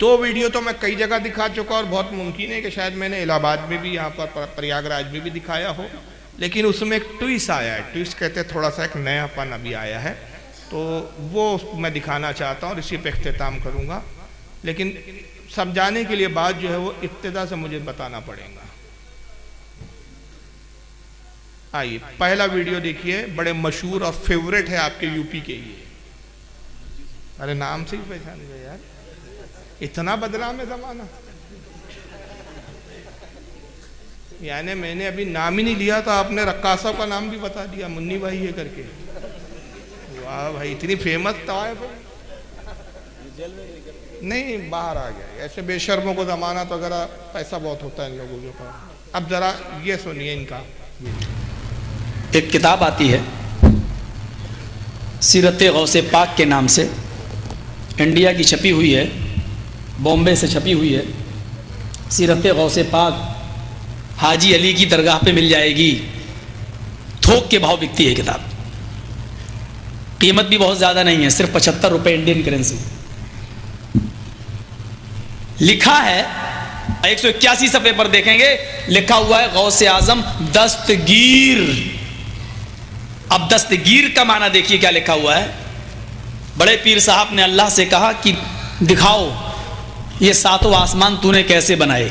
दो वीडियो तो मैं कई जगह दिखा चुका और बहुत मुमकिन है कि शायद मैंने इलाहाबाद में भी, यहाँ पर प्रयागराज में भी दिखाया हो, लेकिन उसमें एक ट्विस्ट आया है। ट्विस्ट कहते हैं थोड़ा सा एक नयापन अभी आया है, तो वो मैं दिखाना चाहता हूँ और इसी पे इख्तिताम करूँगा। लेकिन समझाने के लिए बात जो है वो इब्तिदा से मुझे बताना पड़ेगा। आइए पहला वीडियो देखिए, बड़े मशहूर और फेवरेट है आपके यूपी के ये। अरे नाम से ही पहचान गए यार, इतना बदनाम है जमाना। यानी मैंने अभी नाम ही नहीं लिया तो आपने रक्कासा का नाम भी बता दिया, मुन्नी भाई ये करके। वाह भाई, इतनी फेमस तवायफ है। नहीं, बाहर आ गया। ऐसे बेशर्मों को जमाना तो अगर पैसा बहुत होता है इन लोगों के पास। अब जरा ये सुनिए इनका। एक किताब आती है सीरत गौसे पाक के नाम से, इंडिया की छपी हुई है, बॉम्बे से छपी हुई है। सीरत गौसे पाक हाजी अली की दरगाह पे मिल जाएगी, थोक के भाव बिकती है किताब। कीमत भी बहुत ज़्यादा नहीं है, सिर्फ 75 रुपये इंडियन करेंसी। लिखा है 181 सफ़े पर देखेंगे, लिखा हुआ है गौसे आजम दस्तगीर। अब दस्तगीर का माना देखिए क्या लिखा हुआ है। बड़े पीर साहब ने अल्लाह से कहा कि दिखाओ ये सातों आसमान तूने कैसे बनाए।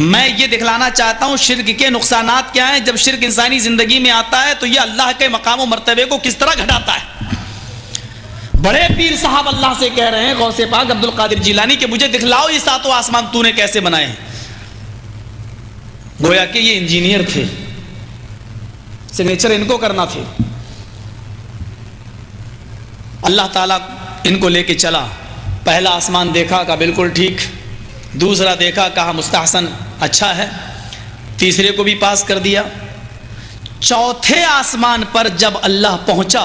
मैं ये दिखलाना चाहता हूँ शिर्क के नुकसानात क्या हैं। जब शिर्क इंसानी जिंदगी में आता है तो ये अल्लाह के मकाम और मर्तबे को किस तरह घटाता है। बड़े पीर साहब अल्लाह से कह रहे हैं, गौसे पाक अब्दुल कादिर जिलानी, कि मुझे दिखलाओ ये सातों आसमान तूने कैसे बनाए। गोया कि ये इंजीनियर थे, सिग्नेचर इनको करना थे। अल्लाह ताला इनको लेके चला। पहला आसमान देखा, कहा बिल्कुल ठीक। दूसरा देखा, कहा मुस्तहसन, अच्छा है। तीसरे को भी पास कर दिया। चौथे आसमान पर जब अल्लाह पहुंचा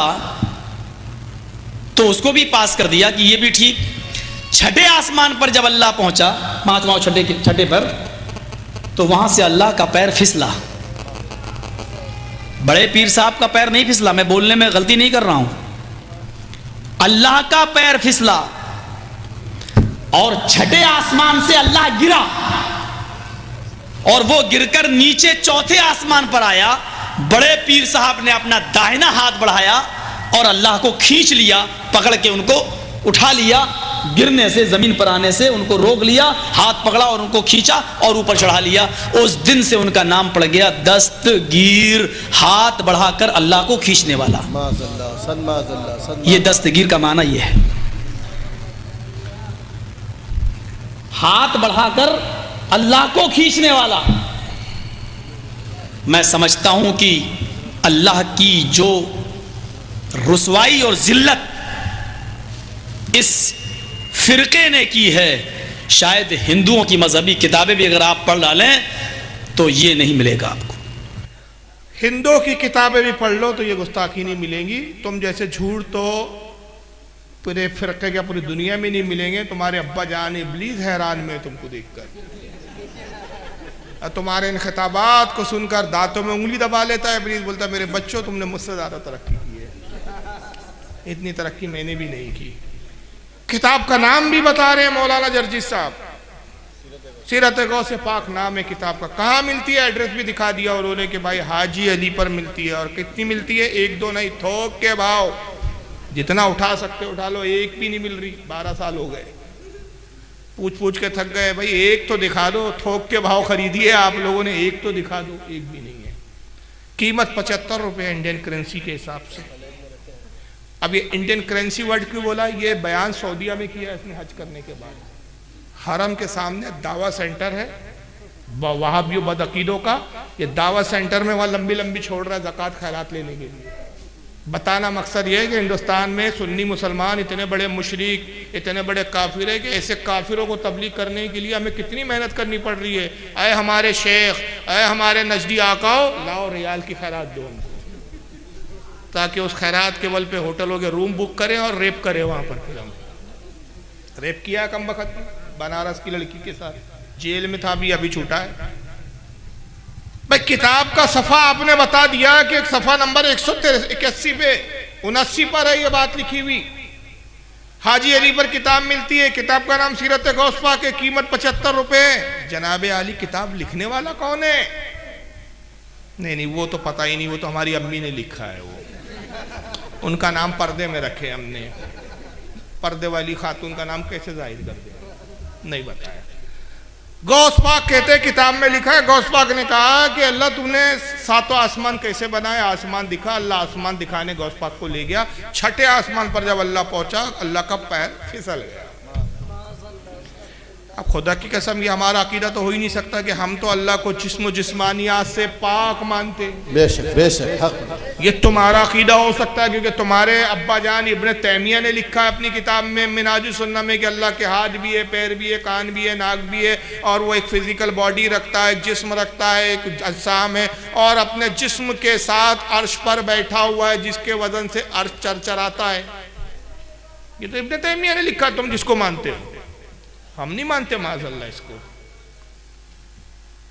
तो उसको भी पास कर दिया कि ये भी ठीक। छठे आसमान पर जब अल्लाह पहुंचा, पांचवा छठे पर, तो वहां से अल्लाह का पैर फिसला। बड़े पीर साहब का पैर नहीं फिसला, मैं बोलने में गलती नहीं कर रहा हूं, अल्लाह का पैर फिसला। और छठे आसमान से अल्लाह गिरा और वो गिरकर नीचे चौथे आसमान पर आया। बड़े पीर साहब ने अपना दाहिना हाथ बढ़ाया और अल्लाह को खींच लिया, पकड़ के उनको उठा लिया। गिरने से, जमीन पर आने से उनको रोक लिया, हाथ पकड़ा और उनको खींचा और ऊपर चढ़ा लिया। उस दिन से उनका नाम पड़ गया दस्तगीर, हाथ बढ़ाकर अल्लाह को खींचने वाला। ये दस्तगीर का माना ये है, हाथ बढ़ाकर अल्लाह को खींचने वाला। मैं समझता हूं कि अल्लाह की जो रुसवाई और जिल्लत इस फिरके ने की है, शायद हिंदुओं की मजहबी किताबें भी अगर आप पढ़ डालें तो ये नहीं मिलेगा आपको। हिंदुओं की किताबें भी पढ़ लो तो ये गुस्ताखी नहीं मिलेंगी। तुम जैसे झूठ तो पूरे फिरके क्या पूरी दुनिया में नहीं मिलेंगे। तुम्हारे अब्बा जान इब्लीस हैरान में तुमको देखकर, और तुम्हारे इन खिताबात को सुनकर दांतों में उंगली दबा लेता है इब्लीस। बोलता है मेरे बच्चों, तुमने मुझसे ज्यादा तरक्की की है, इतनी तरक्की मैंने भी नहीं की। किताब का नाम भी बता रहे हैं मौलाना जर्जी साहब, सीरत गौसे पाक नाम है किताब का। कहाँ मिलती है एड्रेस भी दिखा दिया उन्होंने कि भाई हाजी अली पर मिलती है। और कितनी मिलती है? एक दो नहीं, थोक के भाव, जितना उठा सकते उठा लो। एक भी नहीं मिल रही, 12 साल हो गए, पूछ पूछ के थक गए। भाई एक तो दिखा दो, थोक के भाव खरीदिए आप लोगों ने, एक तो दिखा दो। एक भी नहीं है। कीमत 75 रुपये इंडियन करेंसी के हिसाब से। अब ये इंडियन करेंसी वर्ड क्यों बोला? ये बयान सऊदीया में किया इसने हज करने के बाद। हरम के सामने दावा सेंटर है वहाबियों बदअकीदों का। ये दावा सेंटर में वहाँ लंबी लंबी छोड़ रहा है ज़कात खैरात लेने के लिए। बताना मकसद ये है कि हिंदुस्तान में सुन्नी मुसलमान इतने बड़े मुशरिक, इतने बड़े काफिर है कि ऐसे काफिरों को तबलीग करने के लिए हमें कितनी मेहनत करनी पड़ रही है। अय हमारे शेख, अय हमारे नजदी आकाओ, लाओ रियाल की खैरात दो हमको, ताकि उस खैरात के बल पे होटलों के रूम बुक करें और रेप करें वहाँ पर। फिर हम रेप किया कम वक्त बनारस की लड़की के साथ, जेल में था, अभी छूटा है। भाई किताब का सफ़ा आपने बता दिया कि सफ़ा नंबर 181 पे 79 पर है ये बात लिखी हुई। हाजी अली पर किताब मिलती है, किताब का नाम सीरत गौस पाक है, कीमत 75 रुपए। जनाब आली किताब लिखने वाला कौन है? नहीं वो तो पता ही नहीं, वो तो हमारी अम्मी ने लिखा है, वो उनका नाम पर्दे में रखे हमने। पर्दे वाली खातून का नाम कैसे जाहिर कर दे, नहीं बताया। गौस पाक कहते किताब में लिखा है, गौस पाक ने कहा कि अल्लाह तूने सातों आसमान कैसे बनाया? आसमान दिखा, अल्लाह आसमान दिखाने गौस पाक को ले गया। छठे आसमान पर जब अल्लाह पहुंचा, अल्लाह का पैर फिसल गया। अब खुदा की कसम, ये हमारा अकीदा तो हो ही नहीं सकता कि हम तो अल्लाह को जिस्म जिस्मानियात से पाक मानते। बेशक बेशक हक। ये तुम्हारा अकीदा हो सकता है क्योंकि तुम्हारे अब्बा जान इब्न तैमिया ने लिखा है अपनी किताब में मिनाजुस सुन्ना में कि अल्लाह के हाथ भी है, पैर भी है, कान भी है, नाक भी है, और वो एक फिजिकल बॉडी रखता है, एक जिस्म रखता है, एक अज्साम है, और अपने जिस्म के साथ अर्श पर बैठा हुआ है जिसके वजन से अर्श चरचराता है। ये तो इब्न तैमिया ने लिखा, तुम जिसको मानते हो, हम नहीं मानते माज़अल्लाह इसको।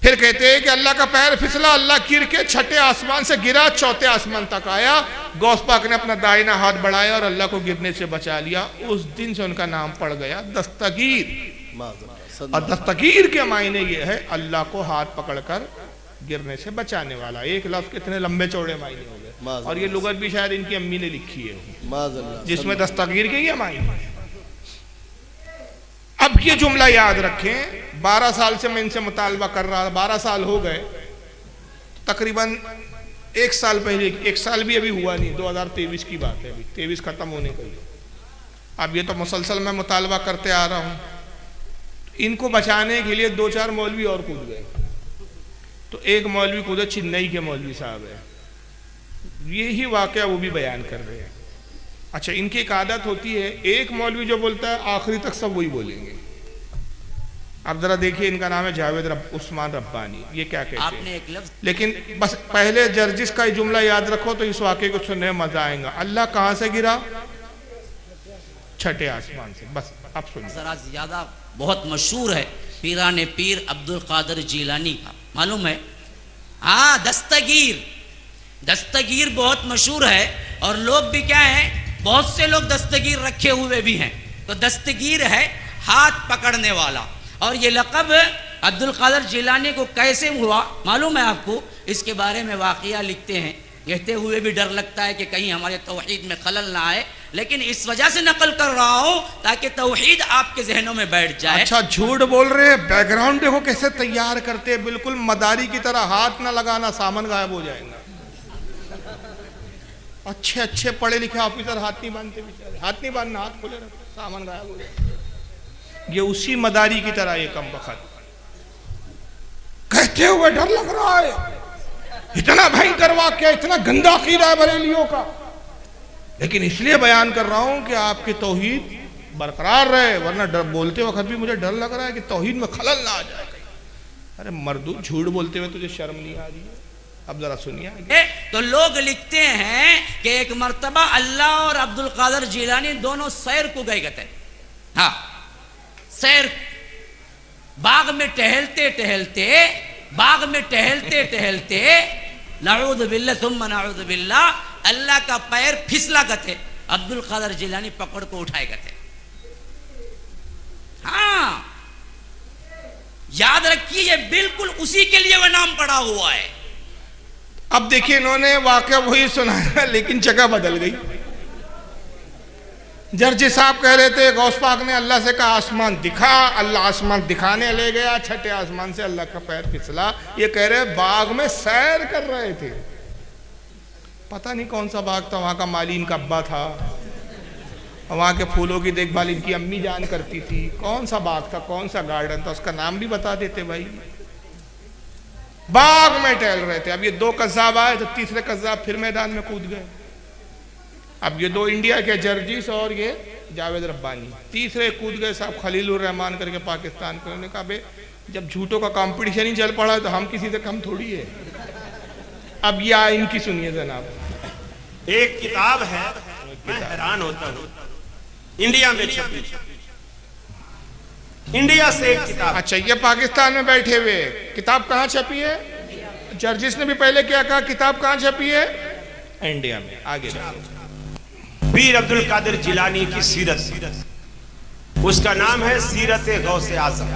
फिर कहते हैं कि अल्लाह का पैर फिसला, अल्लाह गिर के छठे आसमान से गिरा, चौथे आसमान तक आया। गौस पाक ने अपना दाहिना हाथ बढ़ाया और अल्लाह को गिरने से बचा लिया। उस दिन से उनका नाम पड़ गया दस्तगीर। और दस्तगीर के मायने ये है अल्लाह को हाथ पकड़कर गिरने से बचाने वाला। एक लफ्ज़ कितने लंबे चौड़े मायने हो गए, और ये लुगत भी शायद इनकी अम्मी ने लिखी है जिसमें दस्तगीर के ये मायने। अब ये जुमला याद रखें, 12 साल से मैं इनसे मुतालबा कर रहा था, 12 साल हो गए, तकरीबन 1 साल पहले, 1 साल भी अभी हुआ नहीं, 2023 की बात है, अभी 23 खत्म होने को ही। अब ये तो मुसलसल मैं मुतालबा करते आ रहा हूँ। इनको बचाने के लिए 2-4 मौलवी और कूद गए। तो एक मौलवी कूदे, चेन्नई के मौलवी साहब है, यही वाकया वो भी बयान कर रहे हैं। अच्छा, इनकी एक आदत होती है, एक मौलवी जो बोलता है आखिरी तक सब वही बोलेंगे। अब जरा देखिए, इनका नाम है जावेद उस्मान रब्बानी। ये क्या कहते हैं, लेकिन बस पहले जर्जिस का जुमला याद रखो तो इस वाक़े को सुनने में मजा आएगा। अल्लाह कहाँ से गिरा? छठे आसमान से। बस अब सुनिए, जरा ज्यादा बहुत मशहूर है पीराने पीर अब्दुल कादिर जीलानी का, मालूम है? हाँ, दस्तगीर, दस्तगीर बहुत मशहूर है। और लोग भी क्या है, बहुत से लोग दस्तगीर रखे हुए भी हैं। तो दस्तगीर है हाथ पकड़ने वाला। और ये लक़ब अब्दुल कादिर जिलानी को कैसे हुआ मालूम है आपको? इसके बारे में वाक़िया लिखते हैं, कहते हुए भी डर लगता है कि कहीं हमारे तौहीद में खलल ना आए, लेकिन इस वजह से नकल कर रहा हूँ ताकि तौहीद आपके जहनों में बैठ जाए। अच्छा, झूठ बोल रहे हैं। बैकग्राउंड देखो कैसे तैयार करते हैं, बिल्कुल मदारी की तरह। हाथ ना लगाना, सामान गायब हो जाएगा। अच्छे अच्छे पढ़े लिखे ऑफिसर हाथ नहीं बांधते, बेचारे हाथ नहीं बांधना, हाथ खोले रखते, सामान गायब हो जाए। ये उसी मदारी की तरह ये कम वक्त कहते हुए डर लग रहा है। इतना भयंकर वाक्य, इतना गंदा अकीदा है बरेलियों का, लेकिन इसलिए बयान कर रहा हूं कि आपकी तौहीद बरकरार रहे, वरना डर बोलते वक्त भी मुझे डर लग रहा है कि तौहीद में खलल ना आ जाए। अरे मर्दू, झूठ बोलते हुए तुझे शर्म नहीं आ रही है? अब जरा सुनिए। तो लोग लिखते हैं कि एक मर्तबा अल्लाह और अब्दुल कादिर जिलानी दोनों सैर को गए थे। हाँ, सैर, बाग में टहलते टहलते, बाग में टहलते टहलते, नऊज़ु बिल्लाह सुम्मा नऊज़ु बिल्लाह, अल्लाह का पैर फिसला गए। अब्दुल कादिर जिलानी पकड़ को उठाए गए। हाँ, याद रखिए, ये बिल्कुल उसी के लिए वह नाम पड़ा हुआ है। अब देखिए, इन्होंने वाकया वही सुनाया लेकिन जगह बदल गई। जर्जी साहब कह रहे थे गौस पाक ने अल्लाह से कहा आसमान दिखा, अल्लाह आसमान दिखाने ले गया, छठे आसमान से अल्लाह का पैर फिसला। ये कह रहे बाग में सैर कर रहे थे, पता नहीं कौन सा बाग था, वहां का माली इनका अब्बा था, वहां के फूलों की देखभाल इनकी अम्मी जान करती थी। कौन सा बाग था, कौन सा गार्डन था, उसका नाम भी बता देते भाई। बाग में टहल रहे थे। अब ये 2 कज़्ज़ाब आए तो तीसरे कज़्ज़ाब फिर मैदान में कूद गए। अब ये 2 इंडिया के जर्जिस और ये जावेद रब्बानी, तीसरे कूद गए साहब खलीलुर रहमान करके पाकिस्तान के। उन्होंने कहा बे, जब झूठों का कंपटीशन ही चल पड़ा है तो हम किसी से कम थोड़ी है। अब ये इनकी सुनिए जनाब। एक किताब है, मैं हैरान होता हूँ, इंडिया में छपी, इंडिया से एक किताब। अच्छा, ये पाकिस्तान में बैठे हुए, किताब कहाँ छपी है? जर्जिस ने भी पहले क्या कहा, किताब कहाँ छपी है? इंडिया में। आगे पीर अब्दुल कादिर जिलानी की सीरत, उसका नाम है सीरत गौसे आज़म,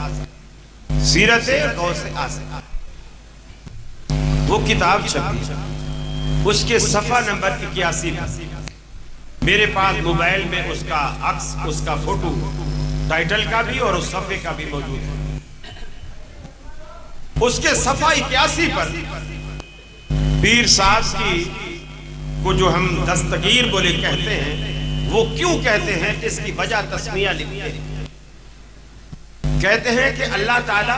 सीरत गौसे आज़म। वो किताब छपी, उसके सफा नंबर 81 मेरे पास मोबाइल में उसका अक्स, उसका फोटो, टाइटल का भी और उस सफे का भी मौजूद है। उसके सफा 81 पर पीर साहब की को जो हम दस्तगीर बोले कहते हैं, वो क्यों कहते हैं इसकी वजह तस्मिया लिखते हैं। कहते हैं कि अल्लाह ताला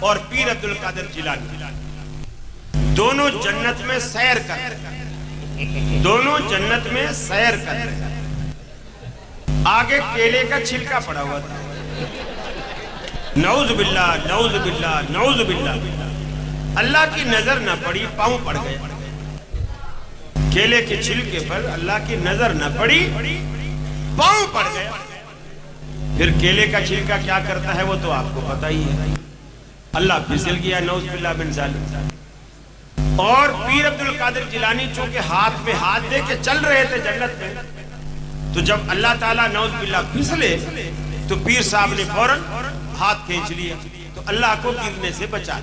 और पीर अब्दुल कादिर जिलानी दोनों जन्नत में सैर कर रहे हैं, दोनों जन्नत में सैर कर रहे हैं। आगे केले का छिलका पड़ा हुआ था, नऊज़ बिल्लाह, नऊज़ बिल्लाह, नऊज़ बिल्लाह। अल्लाह की नजर न पड़ी, पांव पड़ गए। केले के छिलके पर अल्लाह की नजर न पड़ी, पांव पड़ गया। फिर केले का छिलका क्या करता है वो तो आपको पता ही है। अल्लाह फिसल गया, नऊज़ बिल्लाह मिन ज़ालिक। और पीर अब्दुल कादिर जिलानी चूंकि हाथ में हाथ दे के चल रहे थे जन्नत में, तो जब अल्लाह ताला नऊज़ बिल्लाह फिसले तो पीर साहब ने फौरन हाथ खींच लिया, तो अल्लाह को गिरने से बचा,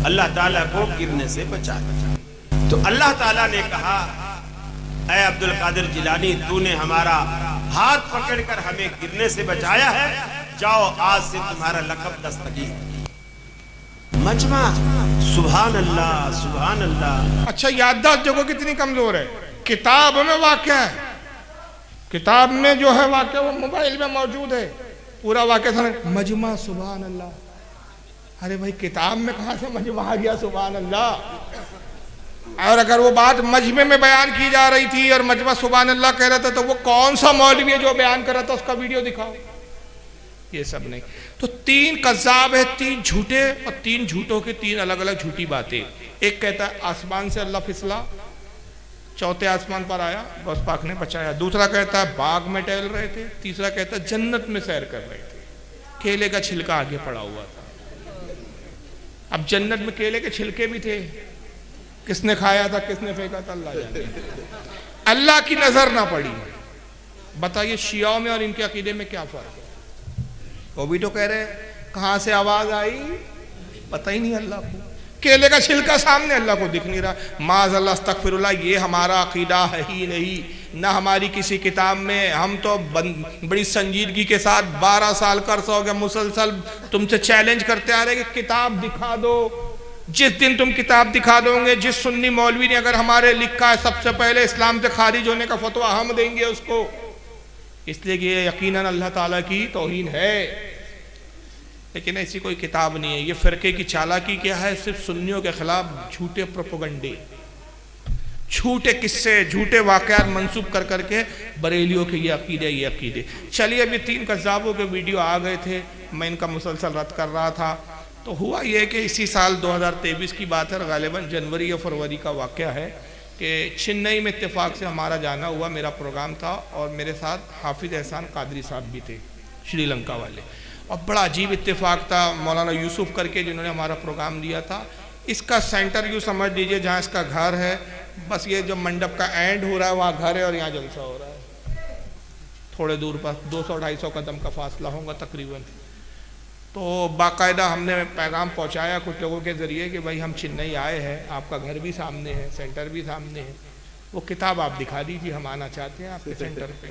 अल्लाह ताला को गिरने से बचा। तो अल्लाह ताला ने कहा, ऐ अब्दुल कादिर जिलानी, तूने हमारा हाथ पकड़कर हमें गिरने से बचाया है, जाओ आज से तुम्हारा लक़ब दस्तगीर। मजमा, सुभान अल्लाह, सुभान अल्लाह। अच्छा, याददाश्त जगह कितनी कमजोर है। किताब में वाक़या है, किताब में जो है वाक़या वो मोबाइल में मौजूद है, पूरा वाक़या था मजमा, सुभान अल्लाह। अरे भाई, किताब में कहाँ से मजमा आ गया, सुभान अल्लाह। और अगर वो बात मजमे में बयान की जा रही थी और मजमा सुभान अल्लाह कह रहा था, तो वो कौन सा मौलवी है जो बयान कर रहा था, उसका वीडियो दिखाओ। ये सब नहीं। तो 3 कज़्ज़ाब है, 3 झूठे, और 3 झूठों की 3 अलग अलग झूठी बातें। एक कहता है आसमान से अल्लाह फिसला, चौथे आसमान पर आया, गौस पाक ने बचाया। दूसरा कहता है बाग में टहल रहे थे। तीसरा कहता है जन्नत में सैर कर रहे थे, केले का छिलका आगे पड़ा हुआ था। अब जन्नत में केले के छिलके भी थे, किसने खाया था, किसने फेंका था, अल्लाह जाने। अल्लाह की नजर ना पड़ी। बताइए शियाओं में और इनके अकीदे में क्या फर्क है। वो भी तो कह रहे हैं कहां से आवाज आई, पता ही नहीं अल्लाह को। केले का छिलका सामने, अल्लाह को दिख नहीं रहा। माज़अल्लाह, अस्तग़फिरुल्लाह, ये हमारा अकीदा है ही नहीं, ना हमारी किसी किताब में। हम तो बड़ी संजीदगी के साथ 12 साल का अर्सा हो गया मुसलसल तुमसे चैलेंज करते आ रहे कि किताब दिखा दो। जिस दिन तुम किताब दिखा दोगे, जिस सुन्नी मौलवी ने अगर हमारे लिखा है सबसे पहले इस्लाम से खारिज होने का फतवा, हम देंगे उसको। इसलिए कि ये यकीनन अल्लाह ताला की तौहीन है, लेकिन ऐसी कोई किताब नहीं है। ये फ़िरके की चालाकी क्या है, सिर्फ सुन्नियों के खिलाफ झूठे प्रोपेगेंडे, झूठे किस्से, झूठे वाक़यात मंसूब कर करके बरेलियों के ये अकीदे, ये अकीदे। चलिए, अभी 3 कज़्ज़ाबों के वीडियो आ गए थे, मैं इनका मुसलसल रद्द कर रहा था। तो हुआ ये कि इसी साल 2023 की बात है, गालिबन जनवरी या फरवरी का वाक़या है कि चेन्नई में इत्तेफाक से हमारा जाना हुआ, मेरा प्रोग्राम था और मेरे साथ हाफिज़ एहसान कादरी साहब भी थे, श्रीलंका वाले। और बड़ा अजीब इत्तेफाक था, मौलाना यूसुफ करके जिन्होंने हमारा प्रोग्राम दिया था। इसका सेंटर यूँ समझ लीजिए जहाँ इसका घर है, बस ये जो मंडप का एंड हो रहा है वहाँ घर है और यहाँ जलसा हो रहा है। थोड़े दूर पर 200-250 कदम का फासला होगा तकरीबन। तो बाकायदा हमने पैगाम पहुंचाया कुछ लोगों के ज़रिए कि भाई हम चेन्नई आए हैं, आपका घर भी सामने है, सेंटर भी सामने है, वो किताब आप दिखा दीजिए, हम आना चाहते हैं आपके सेंटर पे।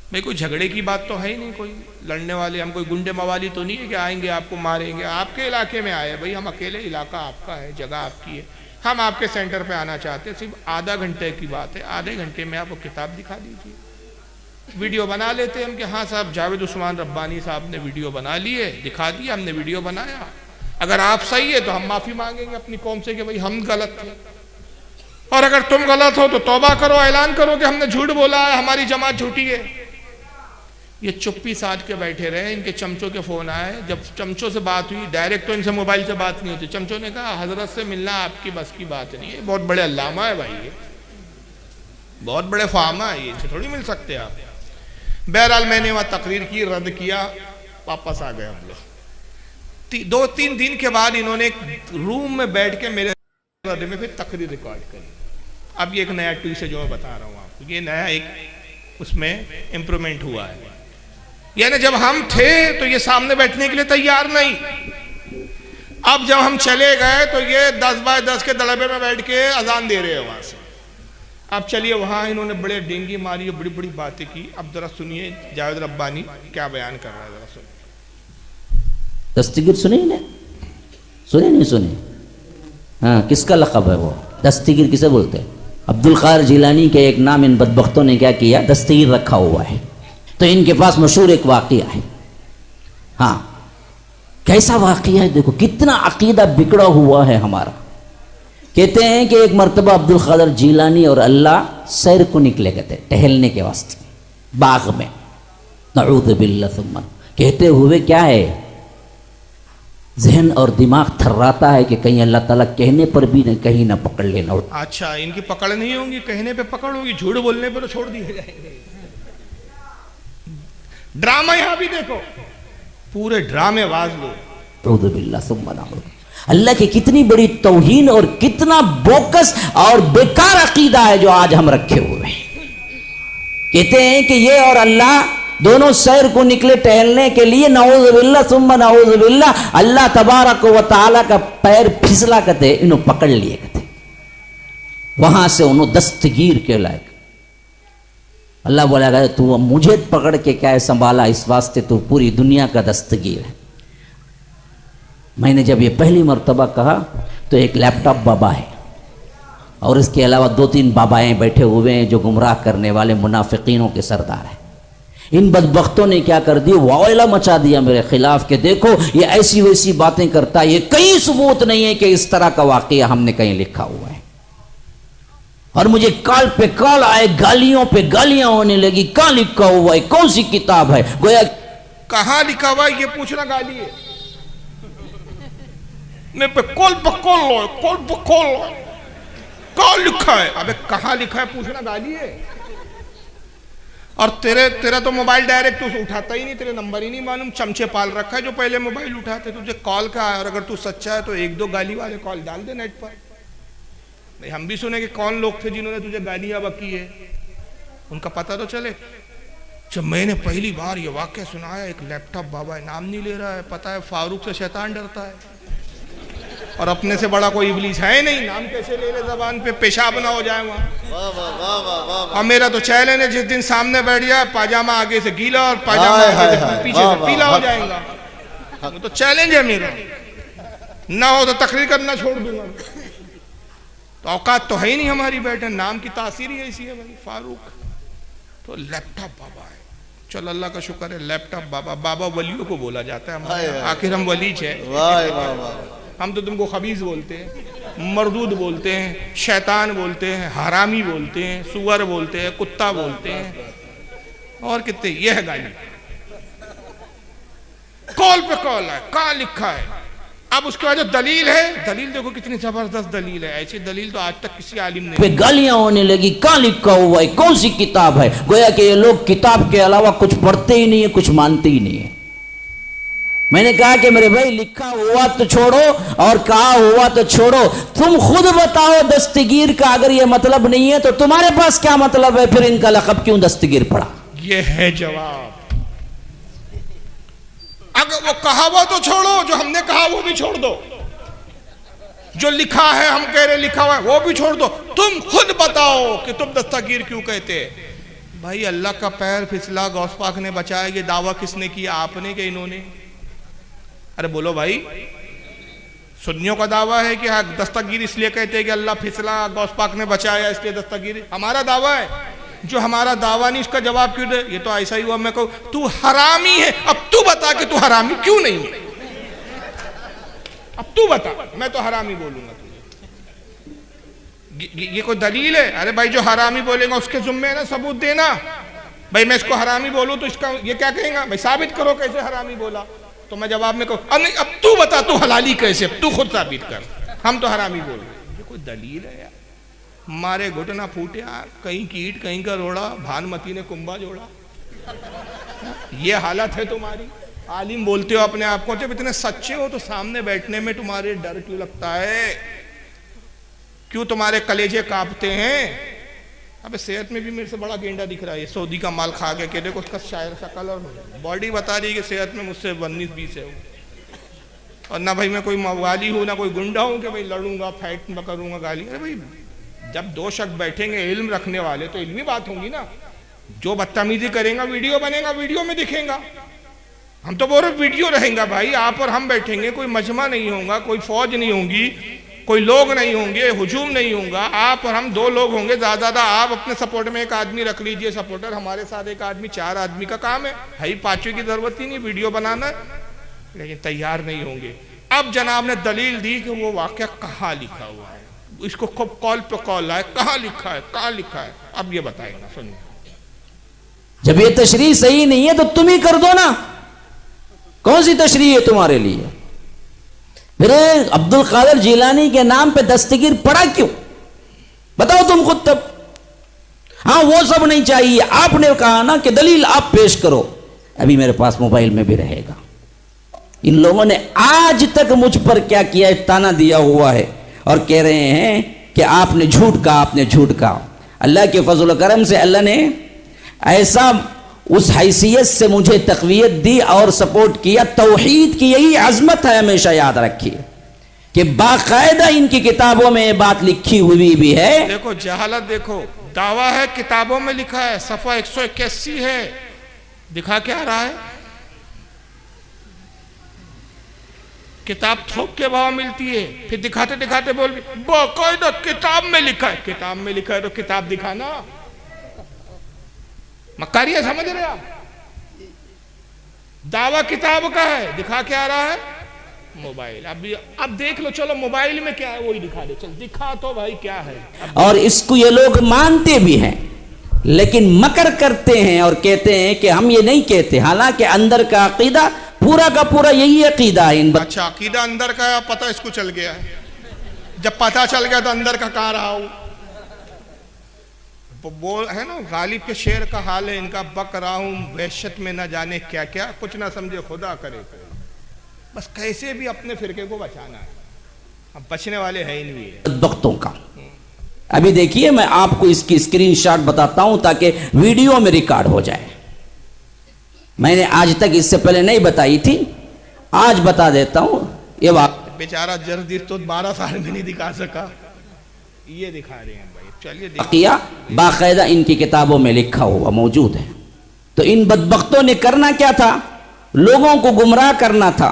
भाई कोई झगड़े की बात तो है ही नहीं, कोई लड़ने वाले, हम कोई गुंडे मवाली तो नहीं है कि आएंगे आपको मारेंगे। आपके इलाके में आए भाई, हम अकेले, इलाका आपका है, जगह आपकी है, हम आपके सेंटर पे आना चाहते हैं। सिर्फ आधा घंटे की बात है, आधे घंटे में आप वो किताब दिखा दीजिए। वीडियो बना लेते हम कि हाँ साहब, जावेद उस्मान रब्बानी साहब ने वीडियो बना लिए, दिखा दिया, हमने वीडियो बनाया। अगर आप सही है तो हम माफ़ी मांगेंगे अपनी कौम से कि भाई हम गलत थे, और अगर तुम गलत हो तो तौबा करो, ऐलान करो कि हमने झूठ बोला है, हमारी जमात झूठी है। ये चुप्पी साध के बैठे रहे। इनके चमचों के फ़ोन आए, जब चमचों से बात हुई, डायरेक्ट तो इनसे मोबाइल से बात नहीं होती, चमचों ने कहा हजरत से मिलना आपकी बस की बात नहीं है, बहुत बड़े अल्लामा है भाई, ये बहुत बड़े फामा है, ये थोड़ी मिल सकते आप। बहरहाल मैंने वहाँ तकरीर की, रद्द किया, वापस आ गए हम लोग। 2-3 दिन के बाद इन्होंने एक रूम में बैठ के मेरे रद्द में फिर तकरीर रिकॉर्ड करी। अब ये एक नया ट्वीट है जो मैं बता रहा हूँ आपको, ये नया एक उसमें इम्प्रूवमेंट हुआ है। यानी जब हम थे तो ये सामने बैठने के लिए तैयार नहीं, अब जब हम चले गए तो ये 10 बाय 10 के दड़बे में बैठ के अजान दे रहे हैं वहां से। अब चलिए वहां इन्होंने बड़े डेंगी मारी और बड़ी बड़ी बातें की। अब जरा सुनिए जावेद रब्बानी क्या बयान कर रहा है, जरा सुनिए। दस्तगीर सुने ही नहीं, सुने नहीं सुने? हाँ, किसका लक़ब है वो? दस्तगीर किसे बोलते हैं? अब्दुल क़ादिर जिलानी के एक नाम इन बदबख्तों ने क्या किया, दस्तगीर रखा हुआ है। तो इनके पास मशहूर एक वाक़िया है। हाँ, कैसा वाक़िया है देखो, कितना अकीदा बिगड़ा हुआ है हमारा। कहते हैं कि एक मर्तबा अब्दुल क़ादिर जिलानी और अल्लाह सैर को निकले गए थे, टहलने के वास्ते बाग में। नऊज़ु बिल्लाह सुम्मा, कहते हुए क्या है, जहन और दिमाग थर्राता है कि कहीं अल्लाह ताला कहने पर भी न कहीं ना पकड़ लेना। अच्छा, इनकी पकड़ नहीं होगी, कहने पे पकड़ होगी, झूठ बोलने पर तो छोड़ दिए जाएंगे। ड्रामा यहां भी देखो, पूरे ड्रामेबाज लोग। अल्लाह की कितनी बड़ी तौहीन और कितना बोकस और बेकार अकीदा है जो आज हम रखे हुए हैं। कहते हैं कि ये और अल्लाह दोनों सैर को निकले टहलने के लिए, नऊज़ु बिल्लाह सुम्मा नऊज़ु बिल्लाह, अल्लाह तबारक व तआला का पैर फिसला करते इन्हों पकड़ लिए करते, वहां से उन्होंने दस्तगीर के लायक। अल्लाह बोला तू मुझे पकड़ के क्या है संभाला, इस वास्ते तू पूरी दुनिया का दस्तगीर है। मैंने जब ये पहली मर्तबा कहा तो एक लैपटॉप बाबा है और इसके अलावा 2-3 बाबाएं बैठे हुए हैं जो गुमराह करने वाले मुनाफिकीनों के सरदार हैं। इन बदबख्तों ने क्या कर दिया, वावैला मचा दिया मेरे खिलाफ कि देखो ये ऐसी वैसी बातें करता है, ये कहीं सबूत नहीं है कि इस तरह का वाकया हमने कहीं लिखा हुआ है। और मुझे कॉल पे कॉल आए, गालियों पे गालियां होने लगी, कहाँ लिखा हुआ है, कौन सी किताब है, गोया कहाँ लिखा हुआ है ये पूछना गाली है। नहीं पे कॉल पे कॉल लो, कॉल पे कॉल लो, कहाँ लिखा है, अबे कहाँ लिखा है पूछना गाली है। और तेरा तो मोबाइल डायरेक्ट तू उठाता ही नहीं, तेरे नंबर ही नहीं मालूम, चमचे पाल रखा है जो पहले मोबाइल उठाते, तुझे कॉल का है। और अगर तू सच्चा है तो 1-2 गाली वाले कॉल डाल दे नेट पर। नहीं, हम भी सुने कि कौन लोग थे जिन्होंने तुझे गालियां बकी है, उनका पता तो चले। जब मैंने पहली बार ये वाक्य सुनाया, एक लैपटॉप बाबा है, नाम नहीं ले रहा है, पता है फारूक से शैतान डरता है और अपने से बड़ा कोई इब्लीस है नहीं, नाम कैसे ले ले जबान पे, पेशाब ना हो जाए वहां। और मेरा तो चैलेंज है, जिस दिन सामने बैठ जाए पाजामा आगे से गीला और पाजामा आगे से पीछे से पीला हो जाएगा, वो तो चैलेंज है मेरा। ना हो तो तकरीर करना छोड़ दूंगा। तो औकात तो है ही नहीं हमारी बैठे, नाम की तासीर ही ऐसी है भाई, फारूक। तो लैपटॉप बाबा है, चल अल्लाह का शुक्र है लैपटॉप बाबा। बाबा वलियों को बोला जाता है, आखिर हम वली है। हम तो तुमको खबीस बोलते हैं, मरदूद बोलते हैं, शैतान बोलते हैं, हरामी बोलते हैं, सुअर बोलते हैं, कुत्ता बोलते हैं, और कितने। यह है गाली, कॉल पे कॉल है, कहाँ लिखा है। अब उसके बाद जो दलील है, दलील देखो कितनी जबरदस्त दलील है। ऐसी दलील तो आज तक किसी आलिम ने। गालियां होने लगी, कहाँ लिखा हुआ है, कौन सी किताब है, गोया कि ये लोग किताब के अलावा कुछ पढ़ते ही नहीं है, कुछ मानते ही नहीं है। मैंने कहा कि मेरे भाई लिखा हुआ तो छोड़ो और कहा हुआ तो छोड़ो, तुम खुद बताओ दस्तगीर का अगर ये मतलब नहीं है तो तुम्हारे पास क्या मतलब है, फिर इनका लक़ब क्यों दस्तगीर पड़ा। ये है जवाब। अगर वो कहा हुआ तो छोड़ो, जो हमने कहा वो भी छोड़ दो, जो लिखा है हम कह रहे लिखा हुआ है वो भी छोड़ दो, तुम खुद बताओ कि तुम दस्तगीर क्यों कहते। भाई अल्लाह का पैर फिसला, गौस पाक ने बचाया, ये दावा किसने किया, आपने कि इन्होंने? अरे बोलो भाई, सुन्नियों का दावा है कि हाँ दस्तगीर इसलिए कहते हैं कि अल्लाह फिसला, गौस पाक ने बचाया इसलिए दस्तगीर। हमारा दावा है, जो हमारा दावा नहीं उसका जवाब क्यों दे। ये तो ऐसा ही हुआ, मैं कहूं तू हरामी है, अब तू बता कि तू हरामी क्यों नहीं है, अब तू बता, मैं तो हरामी बोलूंगा तुझे। ये कोई दलील है? अरे भाई जो हरामी बोलेगा उसके जुम्मे है ना सबूत देना। भाई मैं इसको हरामी बोलूं तो इसका ये क्या कहेगा, भाई साबित करो कैसे हरामी बोला। तो मैं जवाब में कहूं अब नहीं, अब तू बता तू हलाली कैसे, अब तू खुद साबित कर, हम तो हरामी बोल रहे। ये कोई दलील है यार? मारे घुटना फूटे, कहीं कीट कहीं का रोड़ा, भानुमती ने कुंभा जोड़ा। ये हालत है तुम्हारी। आलिम बोलते हो अपने आप को, जब इतने सच्चे हो तो सामने बैठने में तुम्हारे डर क्यों लगता है? क्यों तुम्हारे कलेजे कांपते हैं? अबे सेहत में भी मेरे से बड़ा गेंडा दिख रहा है, सऊदी का माल खा के, कह देखो उसका शायर शक्ल और बॉडी बता रही है कि सेहत में मुझसे 19-20 है। और ना भाई मैं कोई मवाली हूँ ना कोई गुंडा हूँ कि भाई लड़ूंगा, फाइट करूंगा, गाली। अरे भाई जब दो शख्स बैठेंगे इल्म रखने वाले तो इल्मी बात होगी ना। जो बदतमीजी करेगा वीडियो बनेगा, वीडियो में दिखेगा। हम तो बोल रहे वीडियो रहेगा भाई, आप और हम बैठेंगे, कोई मजमा नहीं होगा, कोई फौज नहीं होगी, कोई लोग नहीं होंगे, हुजूम नहीं होगा, आप और हम 2 लोग होंगे ज्यादा। आप अपने सपोर्ट में एक आदमी रख लीजिए सपोर्टर, हमारे साथ एक आदमी, 4 आदमी का काम है भाई, 5वीं की जरूरत ही नहीं वीडियो बनाना, लेकिन तैयार नहीं होंगे। अब जनाब ने दलील दी कि वो वाकया कहाँ लिखा हुआ है, इसको खूब कॉल पे कॉल आए, कहाँ लिखा है, कहाँ लिखा है। अब ये बताएगा, सुनिए। जब ये तशरीह सही नहीं है तो तुम ही कर दो ना, कौन सी तशरीह है तुम्हारे लिए? फिर अब्दुल कादिर जिलानी के नाम पे दस्तगीर पड़ा क्यों? बताओ तुम खुद तब। हाँ वो सब नहीं चाहिए, आपने कहा ना कि दलील आप पेश करो, अभी मेरे पास मोबाइल में भी रहेगा। इन लोगों ने आज तक मुझ पर क्या किया है, ताना दिया हुआ है और कह रहे हैं कि आपने झूठ कहा, आपने झूठ कहा। अल्लाह के फजल करम से अल्लाह ने ऐसा उस हैसियत से मुझे तक़वियत दी और सपोर्ट किया। तौहीद की यही अजमत है, हमेशा याद रखिए कि बाकायदा इनकी किताबों में ये बात लिखी हुई भी है। देखो जहालत, देखो दावा है, किताबों में लिखा है, सफ़ा 181 है, दिखा क्या रहा है? किताब थोक के भाव मिलती है, फिर दिखाते दिखाते बोल बाकायदा किताब में लिखा है। किताब में लिखा है तो किताब दिखाना, मक्कारिया समझ रहे आप? दावा किताब का है, दिखा क्या रहा है? मोबाइल। अब देख लो, चलो मोबाइल में क्या है वही दिखा दे, चल दिखा तो भाई क्या है। और इसको ये लोग मानते भी हैं, लेकिन मकर करते हैं और कहते हैं कि हम ये नहीं कहते, हालांकि अंदर का अकीदा पूरा का पूरा यही अकीदा है। अच्छा, अकीदा अंदर का है, पता इसको चल गया है। जब पता चल गया तो अंदर का कहाँ रहा हूं? वो है ना गालिब के शेर का हाल है इनका, बक रहा हूं वहशत में न जाने क्या क्या, कुछ ना समझे खुदा करे, बस कैसे भी अपने फिरके को बचाना है, अब बचने वाले हैं ही नहीं वक्तों का। अभी देखिए मैं आपको इसकी स्क्रीनशॉट बताता हूं ताकि वीडियो में रिकॉर्ड हो जाए। मैंने आज तक इससे पहले नहीं बताई थी, आज बता देता हूं। ये बेचारा जर्दीर तो 12 साल में नहीं दिखा सका, ये दिखा रहे हैं भाई। चलिए किया बाकायदा इनकी किताबों में लिखा हुआ मौजूद है। तो इन बदबख्तों ने करना क्या था? लोगों को गुमराह करना था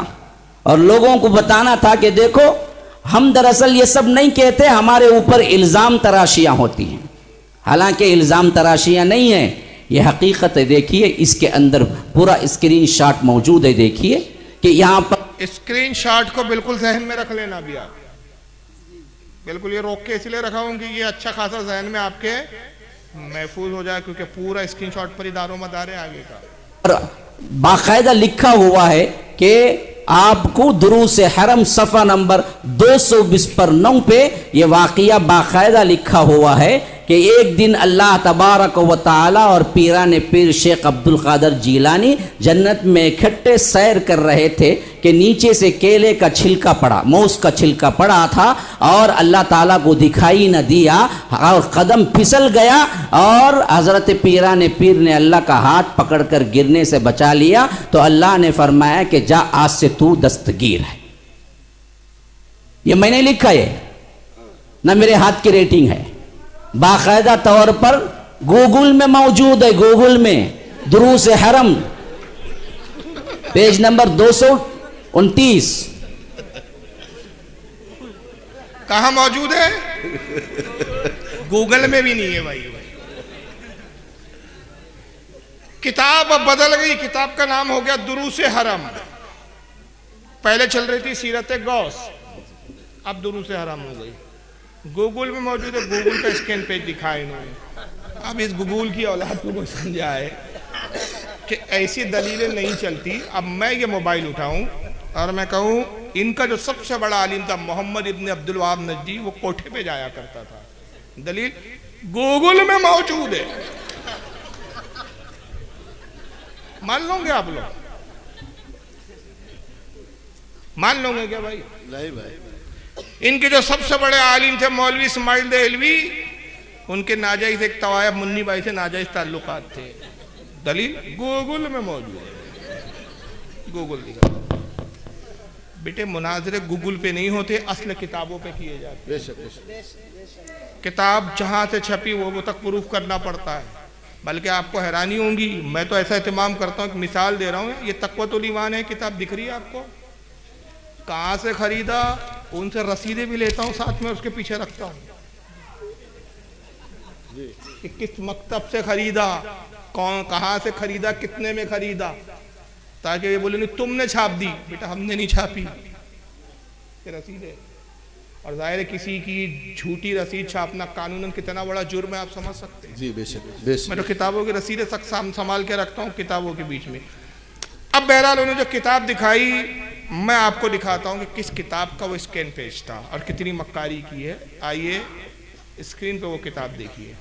और लोगों को बताना था कि देखो हम दरअसल ये सब नहीं कहते, हमारे ऊपर इल्ज़ाम तराशियां होती हैं। हालांकि इल्ज़ाम तराशियां नहीं है, ये हकीकत है। देखिए इसके अंदर पूरा स्क्रीनशॉट मौजूद है, देखिए कि यहाँ पर स्क्रीनशॉट को बिल्कुल जहन में रख लेना भी आप, बिल्कुल ये रोक के इसलिए रखा हूं कि ये अच्छा खासा जहन में आपके महफूज हो जाए, क्योंकि पूरा स्क्रीनशॉट पर ही दारो मदार है आगे का। बाकायदा लिखा हुआ है कि आपको दुरूस हरम सफ़ा नंबर 220 पर 9 पे ये वाक़िया बाकायदा लिखा हुआ है कि एक दिन अल्लाह तबारक व तआला और पीरान पीर शेख अब्दुल कादिर जिलानी जन्नत में इकट्ठे सैर कर रहे थे कि नीचे से केले का छिलका पड़ा, मौस का छिलका पड़ा था और अल्लाह ताला को दिखाई न दिया और कदम फिसल गया और हज़रत पीरान पीर ने अल्लाह का हाथ पकड़कर गिरने से बचा लिया। तो अल्लाह ने फरमाया कि जा आज से तू दस्तगीर है। ये मैंने लिखा है ना, मेरे हाथ की रेटिंग है, बाकायदा तौर पर गूगल में मौजूद है। गूगल में दुरूस हरम पेज नंबर 229 कहाँ मौजूद है? गूगल में भी नहीं है भाई। किताब अब बदल गई, किताब का नाम हो गया दुरूस हरम। पहले चल रही थी सीरत गौस, अब दुरूस हरम हो गई। गूगल में मौजूद है, गूगल का स्कैन पेज दिखाए इन्होंने। अब इस गूगल की औलाद को समझा है कि ऐसी दलीलें नहीं चलती। अब मैं ये मोबाइल उठाऊं और मैं कहूं इनका जो सबसे बड़ा आलिम था मोहम्मद इब्न अब्दुल वहाब नजदी, वो कोठे पे जाया करता था। दलील गूगल में मौजूद है, मान लोगे आप लोग? मान लोगे क्या भाई? नहीं भाई। इनके जो सबसे बड़े आलिम थे मौलवी इस्माइल देहलवी, उनके नाजायज एक तवायब मुन्नी बाई से नाजायज ताल्लुकात थे। दलील गूगल में मौजूद है, गूगल दिखा। बेटे मुनाजरे गूगल पे नहीं होते, असल किताबों पे किए जाते। बेशक किताब जहां से छपी वो तक प्रूफ करना पड़ता है। बल्कि आपको हैरानी होगी, मैं तो ऐसा एहतमाम करता हूँ कि मिसाल दे रहा हूँ, ये तक़वतुल ईमान है किताब दिख रही है आपको, कहाँ से खरीदा, उनसे रसीदें भी लेता हूँ साथ में, उसके पीछे रखता हूँ कि किस मकतब से खरीदा, कौन कहाँ से खरीदा, कितने में खरीदा, ताकि ये बोले नहीं तुमने छाप दी। बेटा हमने नहीं छापी, ये रसीद है। और जाहिर है किसी की झूठी रसीद छापना कानूनन कितना बड़ा जुर्म है, आप समझ सकते हैं। जी बेशक बेशक। मैं तो किताबों की रसीदें तक संभाल के रखता हूँ किताबों के बीच में। अब बहरहाल उन्होंने जो किताब दिखाई, मैं आपको दिखाता हूँ कि किस किताब का वो स्कैन पेज था और कितनी मक्कारी की है। आइए स्क्रीन पे वो किताब देखिए।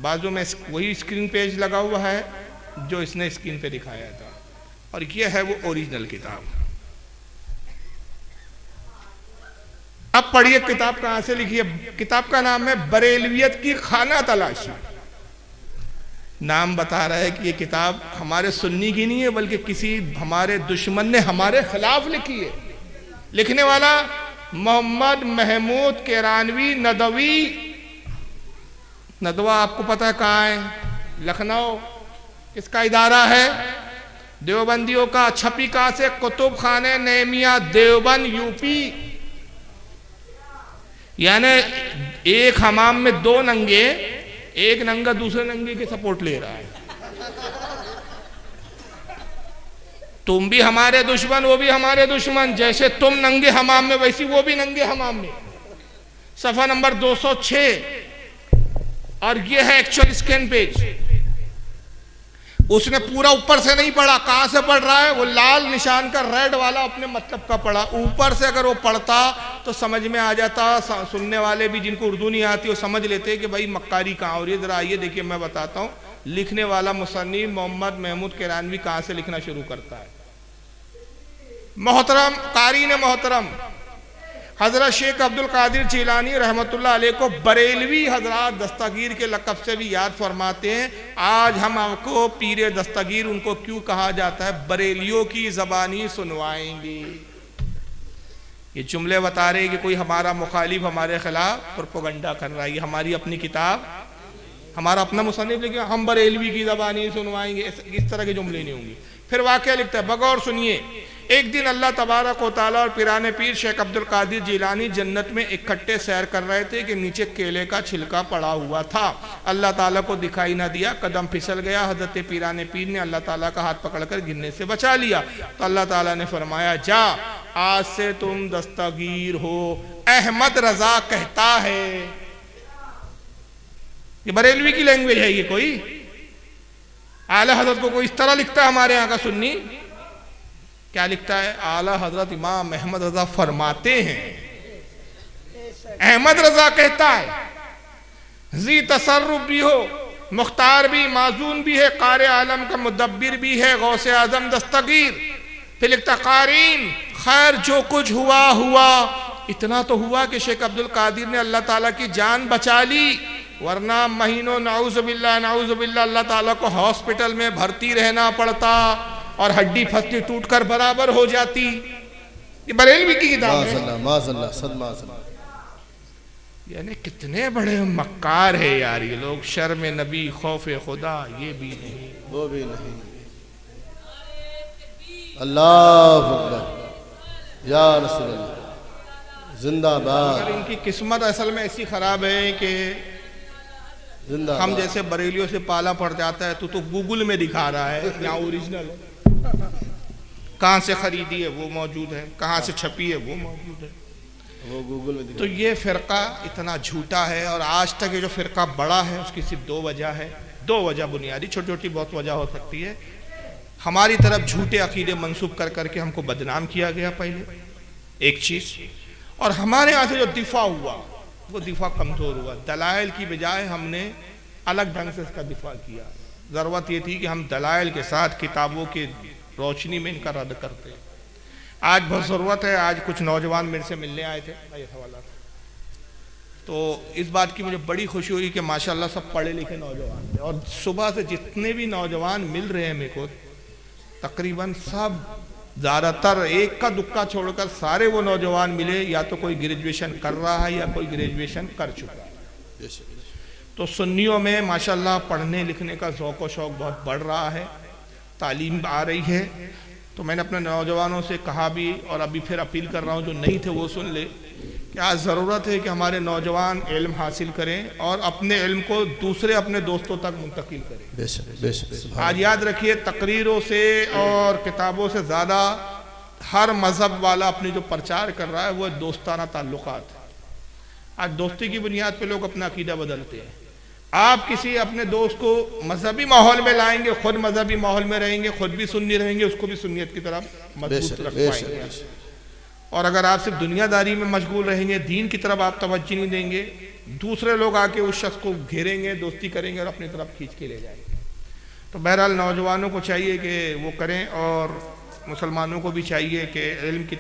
बाजू में वही स्क्रीन पेज लगा हुआ है जो इसने स्क्रीन पे दिखाया था, और ये है वो ओरिजिनल किताब। अब पढ़िए किताब कहां से लिखी है। किताब का नाम है बरेलवियत की खाना तलाशी। नाम बता रहा है कि ये किताब हमारे सुन्नी की नहीं है, बल्कि किसी हमारे दुश्मन ने हमारे खिलाफ लिखी है। लिखने वाला मोहम्मद महमूद केरानवी नदवी। नदवा आपको पता है कहाँ है, लखनऊ। किसका इदारा है, देवबंदियों का। छपी कहाँ से, कुतुब खाने नेमिया देवबंद यूपी। यानी एक हमाम में दो नंगे, एक नंगा दूसरे नंगे की सपोर्ट ले रहा है। तुम भी हमारे दुश्मन, वो भी हमारे दुश्मन। जैसे तुम नंगे हमाम में, वैसी वो भी नंगे हमाम में। सफा नंबर 206। और ये है एक्चुअल स्कैन पेज। उसने पूरा ऊपर से नहीं पढ़ा। कहां से पढ़ रहा है, वो लाल निशान का रेड वाला अपने मतलब का पढ़ा। ऊपर से अगर वो पढ़ता तो समझ में आ जाता। सुनने वाले भी जिनको उर्दू नहीं आती वो समझ लेते कि भाई मक्कारी कहाँ हो रही है। जरा आइए देखिए, मैं बताता हूँ। लिखने वाला मुसन्निफ मोहम्मद महमूद केरानवी कहाँ से लिखना शुरू करता है। मोहतरम क़ारीन मोहतरम हजरत शेख अब्दुल कादिर जीलानी रहमतुल्लाह अलैह को बरेलवी हजरात दस्तगीर के लक़ब से भी याद फरमाते हैं। आज हम आपको पीरे दस्तगीर उनको क्यों कहा जाता है, बरेलियों की ज़बानी सुनवाएंगे। ये जुमले बता रहे हैं कि कोई हमारा मुखालिफ हमारे खिलाफ प्रोपेगेंडा कर रहा है। ये हमारी अपनी किताब, हमारा अपना मुसन्निफ लिखे, हम बरेलवी की ज़बानी सुनवाएंगे, इस तरह के जुमले नहीं होंगे। फिर वाक़या लिखता है, बगौर सुनिए। एक दिन अल्लाह तबारक व तआला और पिराने पीर शेख अब्दुल कादिर जीलानी जन्नत में इकट्ठे सैर कर रहे थे कि नीचे केले का छिलका पड़ा हुआ था। अल्लाह ताला को दिखाई ना दिया, कदम फिसल गया। हजरत पिराने पीर ने अल्लाह ताला का हाथ पकड़कर गिरने से बचा लिया। तो अल्लाह ताला ने फरमाया, जा आज से तुम दस्तगीर हो। अहमद रजा कहता है। ये बरेलवी की लैंग्वेज है। ये कोई आला हजरत को कोई इस तरह लिखता है हमारे यहाँ का सुन्नी? क्या लिखता है? आला हजरत इमाम अहमद रजा फरमाते हैं। अहमद रजा कहता है, जी तसर्रुफ भी हो, मुख्तार भी, माजून भी है, क़ारे आलम का मुदब्बिर भी है, गौसे आजम दस्तगीर। फिर लिखता, क़ारीन खैर जो कुछ हुआ हुआ। इतना तो हुआ कि शेख अब्दुल कादिर ने अल्लाह ताला की जान बचा ली, वरना महीनों नाउज़ुबिल्लाह अल्लाह ताला को हॉस्पिटल में भर्ती रहना पड़ता और हड्डी फसली टूटकर बराबर हो जाती। ये बरेलवी की किताब है। माज़अल्लाह सदमा। यानी कितने बड़े मक्कार है यार ये लोग। शर्म नबी, खौफ खुदा ये भी नहीं, वो भी नहीं। अल्लाह अकबर या रसूल अल्लाह जिंदाबाद। इनकी किस्मत असल में ऐसी खराब है कि हम जैसे बरेलियों से पाला पड़ जाता है। तो गूगल में दिखा रहा है यहाँ ओरिजिनल है, कहाँ से खरीदी है वो मौजूद है, कहाँ से छपी है वो मौजूद है, वो गूगल में। तो ये फ़िरका इतना झूठा है। और आज तक ये जो फ़िरका बड़ा है उसकी सिर्फ दो वजह है। दो वजह बुनियादी, छोटी छोटी बहुत वजह हो सकती है। हमारी तरफ झूठे अकीदे मंसूब कर करके हमको बदनाम किया गया पहले, एक चीज़। और हमारे यहाँ से जो दिफा हुआ वो दिफा कमज़ोर हुआ। दलाइल की बजाय हमने अलग ढंग से इसका दिफा किया। ज़रूरत ये थी कि हम दलाइल के साथ किताबों की रोशनी में इनका रद्द करते। आज बहुत ज़रूरत है, आज कुछ नौजवान मेरे से मिलने आए थे, मैं ये सवाल तो इस बात की मुझे बड़ी खुशी हुई कि माशाल्लाह सब पढ़े लिखे नौजवान थे, और सुबह से जितने भी नौजवान मिल रहे हैं मेरे को तकरीबन सब ज़्यादातर एक का दुक्का छोड़कर सारे वो नौजवान मिले, या तो कोई ग्रेजुएशन कर रहा है या कोई ग्रेजुएशन कर चुका है। तो सुन्नियों में माशाल्लाह पढ़ने लिखने का ज़ौक़ व शौक़ बहुत बढ़ रहा है, तालीम आ रही है। तो मैंने अपने नौजवानों से कहा भी, और अभी फिर अपील कर रहा हूँ जो नहीं थे वो सुन ले, कि आज ज़रूरत है कि हमारे नौजवान इल्म हासिल करें और अपने इल्म को दूसरे अपने दोस्तों तक मुंतकिल करें। बेशक बेशक। आज याद रखिए, तकरीरों से और किताबों से ज़्यादा हर मज़हब वाला अपनी जो प्रचार कर रहा है वो दोस्ताना ताल्लुकात है। आज दोस्ती की बुनियाद पे लोग अपना अकीदा बदलते हैं। आप किसी अपने दोस्त को मजहबी माहौल में लाएंगे, खुद मजहबी माहौल में रहेंगे, खुद भी सुन्नी रहेंगे, उसको भी सुन्नियत की तरफ मजबूत रख पाएंगे। और अगर आप सिर्फ दुनियादारी में मशगूल रहेंगे, दीन की तरफ आप तवज्जो नहीं देंगे, दूसरे लोग आके उस शख्स को घेरेंगे, दोस्ती करेंगे और अपनी तरफ खींच के ले जाएंगे। तो बहरहाल नौजवानों को चाहिए कि वो करें, और मुसलमानों को भी चाहिए कि इल्म की